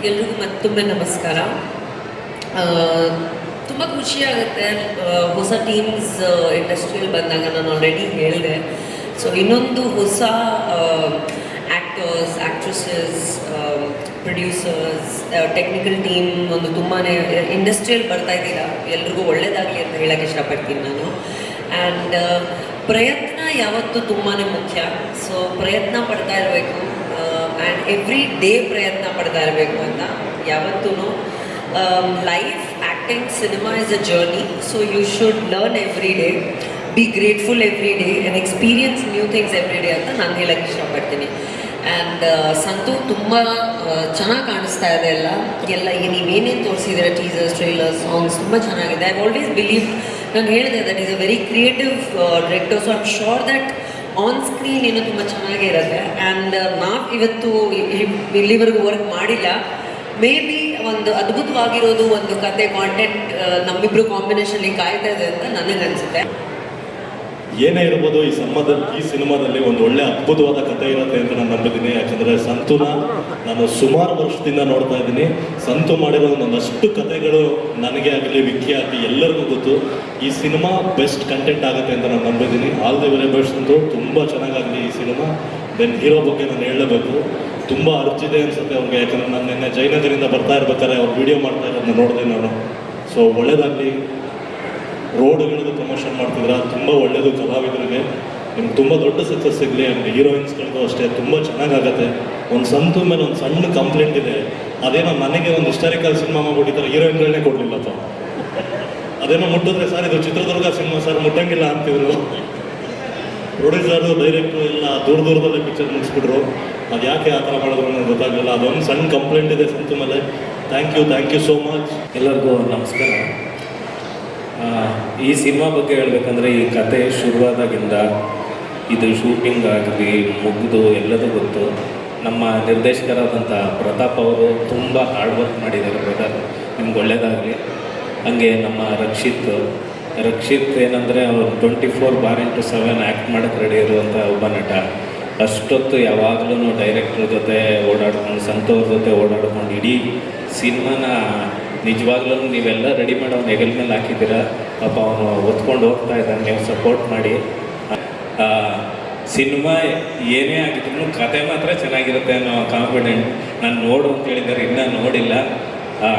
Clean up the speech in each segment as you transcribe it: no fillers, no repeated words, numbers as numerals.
ಎಲ್ರಿಗೂ ಮತ್ತೊಮ್ಮೆ ನಮಸ್ಕಾರ. ತುಂಬ ಖುಷಿಯಾಗುತ್ತೆ ಹೊಸ ಟೀಮ್ಸ್ ಇಂಡಸ್ಟ್ರಿಯಲ್ಲಿ ಬಂದಾಗ. ನಾನು ಆಲ್ರೆಡಿ ಹೇಳಿದೆ, ಸೊ ಇನ್ನೊಂದು ಹೊಸ actors, actresses, producers, technical team ಒಂದು ತುಂಬಾ ಇಂಡಸ್ಟ್ರಿಯಲ್ಲಿ ಬರ್ತಾ ಇದ್ದೀರಾ. ಎಲ್ರಿಗೂ ಒಳ್ಳೆಯದಾಗಲಿ ಅಂತ ಹೇಳೋಕ್ಕೆ ಇಷ್ಟಪಡ್ತೀನಿ ನಾನು. ಆ್ಯಂಡ್ ಪ್ರಯತ್ನ ಯಾವತ್ತೂ ತುಂಬಾ ಮುಖ್ಯ. ಸೊ ಪ್ರಯತ್ನ ಪಡ್ತಾ ಇರಬೇಕು, ಆ್ಯಂಡ್ ಎವ್ರಿ ಡೇ ಪ್ರಯತ್ನ ಪಡ್ತಾ ಇರಬೇಕು ಅಂತ ಯಾವತ್ತೂ. Life, acting, cinema is a journey. So you should learn every day, be grateful every day and experience new things every day ಅಂತ ನಾನು ಹೇಳೋಕ್ಕೆ ಇಷ್ಟಪಡ್ತೀನಿ. ಆ್ಯಂಡ್ ಸಂತು ತುಂಬ ಚೆನ್ನಾಗಿ ಕಾಣಿಸ್ತಾ ಇದೆ. ಎಲ್ಲ ಈಗ ನೀವೇನೇನು ತೋರಿಸಿದ್ದೀರ, ಟೀಸರ್ಸ್, ಟ್ರೈಲರ್ಸ್, ಸಾಂಗ್ಸ್ ತುಂಬ ಚೆನ್ನಾಗಿದೆ. ಐ ಆಲ್ವೇಸ್ ಬಿಲೀವ್, ನಾನು ಹೇಳಿದೆ that is a very creative director. So I am sure that on screen ಏನೋ ತುಂಬ ಚೆನ್ನಾಗಿರುತ್ತೆ. ಆ್ಯಂಡ್ ನಾವು ಇವತ್ತು ಇಲ್ಲಿವರೆಗೂ ವರ್ಕ್ ಮಾಡಿಲ್ಲ. ಮೇ ಬಿ ಒಂದು ಅದ್ಭುತವಾಗಿರೋದು ಒಂದು ಕತೆ, ಕಾಂಟೆಂಟ್ ನಮ್ಮಿಬ್ಬರು ಕಾಂಬಿನೇಷನ್ಲಿ ಕಾಯ್ತಾ ಇದೆ ಅಂತ ನನಗನ್ಸುತ್ತೆ. ಏನೇ ಇರ್ಬೋದು, ಈ ಸಿನಿಮಾದಲ್ಲಿ ಒಂದು ಒಳ್ಳೆ ಅದ್ಭುತವಾದ ಕಥೆ ಇರುತ್ತೆ ಅಂತ ನಾನು ನಂಬಿದ್ದೀನಿ. ಯಾಕಂದರೆ ಸಂತುನ ನಾನು ಸುಮಾರು ವರ್ಷದಿಂದ ನೋಡ್ತಾ ಇದ್ದೀನಿ. ಸಂತು ಮಾಡಿರೋ ಒಂದಷ್ಟು ಕಥೆಗಳು ನನಗೆ ಆಗಲಿ, ವಿಕ್ಕಿ ಆಗಲಿ, ಎಲ್ಲರಿಗೂ ಗೊತ್ತು. ಈ ಸಿನಿಮಾ ಬೆಸ್ಟ್ ಕಂಟೆಂಟ್ ಆಗುತ್ತೆ ಅಂತ ನಾನು ನಂಬಿದ್ದೀನಿ. ಆಲ್ ದಿ ವೆರಿ ಬೆಸ್ಟ್ ಅಂತೂ. ತುಂಬ ಚೆನ್ನಾಗಾಗಲಿ ಈ ಸಿನಿಮಾ. ದೆನ್ ಹೀರೋ ಬಗ್ಗೆ ನಾನು ಹೇಳಬೇಕು, ತುಂಬ ಅರ್ಜಿದೆ ಅನಿಸುತ್ತೆ ಅವ್ರಿಗೆ. ಯಾಕಂದರೆ ನಾನು ನಿನ್ನೆ ಜೈನಗರಿಂದ ಬರ್ತಾ ಇರ್ಬೇಕಾದ್ರೆ ಅವ್ರು ವೀಡಿಯೋ ಮಾಡ್ತಾ ಇರೋದನ್ನ ನೋಡಿದೆ ನಾನು. ಸೊ ಒಳ್ಳೇದಾಗಲಿ. ರೋಡ್ಗಳದ್ದು ಪ್ರಮೋಷನ್ ಮಾಡ್ತಿದ್ರ, ತುಂಬ ಒಳ್ಳೆಯದು ಕಲಾವಿದರಿಗೆ. ನಿಮ್ಗೆ ತುಂಬ ದೊಡ್ಡ ಸಕ್ಸಸ್ ಸಿಗಲಿ. ಆ್ಯಂಡ್ ಹೀರೋಯಿನ್ಸ್ಗಳಿಗೂ ಅಷ್ಟೇ ತುಂಬ ಚೆನ್ನಾಗಾಗತ್ತೆ. ಒಂದು ಸಂತು ಮೇಲೆ ಒಂದು ಸಣ್ಣ ಕಂಪ್ಲೇಂಟ್ ಇದೆ. ಅದೇನೋ ನನಗೆ ಒಂದು ಹಿಸ್ಟಾರಿಕಲ್ ಸಿನಿಮಾ ಮಾಡ್ಬಿಟ್ಟಿದ್ದಾರೆ, ಹೀರೋಯಿನ್ಗಳನ್ನೇ ಕೊಡಲಿಲ್ಲಪ್ಪ. ಅದೇನೋ ಮುಟ್ಟಿದ್ರೆ ಸರ್ ಇದು ಚಿತ್ರದುರ್ಗ ಸಿನಿಮಾ ಸರ್ ಮುಟ್ಟಂಗಿಲ್ಲ ಅಂತಿದ್ರು. ಪ್ರೊಡ್ಯೂಸರು, ಡೈರೆಕ್ಟ್ರು ಎಲ್ಲ ದೂರದಲ್ಲೇ ಪಿಕ್ಚರ್ ಮುಗಿಸ್ಬಿಟ್ರು. ಅದು ಯಾಕೆ ಆ ಥರ ಮಾಡಿದ್ರು ನನಗೆ ಗೊತ್ತಾಗಲಿಲ್ಲ. ಅದೊಂದು ಸಣ್ಣ ಕಂಪ್ಲೇಂಟ್ ಇದೆ ಸಂತು ಮೇಲೆ. Thank you so much. ಎಲ್ಲರಿಗೂ ನಮಸ್ಕಾರ. ಈ ಸಿನಿಮಾ ಬಗ್ಗೆ ಹೇಳಬೇಕಂದ್ರೆ, ಈ ಕತೆ ಶುರುವಾದಾಗಿಂದ ಇದು ಶೂಟಿಂಗ್ ಆಗಲಿ ಮುಗಿದು ಎಲ್ಲದೂ ಗೊತ್ತು. ನಮ್ಮ ನಿರ್ದೇಶಕರಾದಂಥ ಪ್ರತಾಪ್ ಅವರು ತುಂಬ ಹಾರ್ಡ್ ವರ್ಕ್ ಮಾಡಿದ್ದಾರೆ. ಬ್ರದರ್, ನಿಮ್ಗೆ ಒಳ್ಳೆಯದಾಗಲಿ. ಹಾಗೆ ನಮ್ಮ ರಕ್ಷಿತ್ ಏನಂದರೆ ಅವರು 24/7 ಆ್ಯಕ್ಟ್ ಮಾಡೋಕ್ಕೆ ರೆಡಿ ಇರುವಂಥ ಒಬ್ಬ ನಟ. ಅಷ್ಟೊತ್ತು ಯಾವಾಗಲೂ ಡೈರೆಕ್ಟ್ರ್ ಜೊತೆ ಓಡಾಡ್ಕೊಂಡು, ಸಂತೋರ್ ಜೊತೆ ಓಡಾಡ್ಕೊಂಡು ಇಡೀ ಸಿನಿಮಾನ ನಿಜವಾಗ್ಲೂ ನೀವೆಲ್ಲ ರೆಡಿ ಮಾಡಿ ಅವ್ನು ಹೆಗಲ ಮೇಲೆ ಹಾಕಿದ್ದೀರಾ. ಪಾಪ ಅವನು ಒತ್ಕೊಂಡು ಹೋಗ್ತಾ ಇದ್ದಾನೆ. ನೀವು ಸಪೋರ್ಟ್ ಮಾಡಿ. ಸಿನಿಮಾ ಏನೇ ಆಗಿದ್ರು ಕತೆ ಮಾತ್ರ ಚೆನ್ನಾಗಿರುತ್ತೆ ಅನ್ನೋ ಕಾನ್ಫಿಡೆಂಟ್. ನಾನು ನೋಡು ಅಂತ ಹೇಳಿದ್ದಾರೆ, ಇನ್ನೂ ನೋಡಿಲ್ಲ.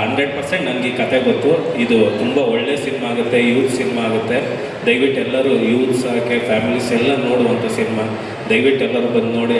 100% ನನಗೆ ಈ ಕತೆ ಗೊತ್ತು. ಇದು ತುಂಬ ಒಳ್ಳೆ ಸಿನಿಮಾ ಆಗುತ್ತೆ, ಯೂತ್ ಸಿನಿಮಾ ಆಗುತ್ತೆ. ದಯವಿಟ್ಟು ಎಲ್ಲರೂ ಯೂತ್ಸ್ ಆಗಿ ಫ್ಯಾಮಿಲೀಸ್ ಎಲ್ಲ ನೋಡುವಂಥ ಸಿನಿಮಾ. ದಯವಿಟ್ಟು ಎಲ್ಲರೂ ಬಂದು ನೋಡಿ.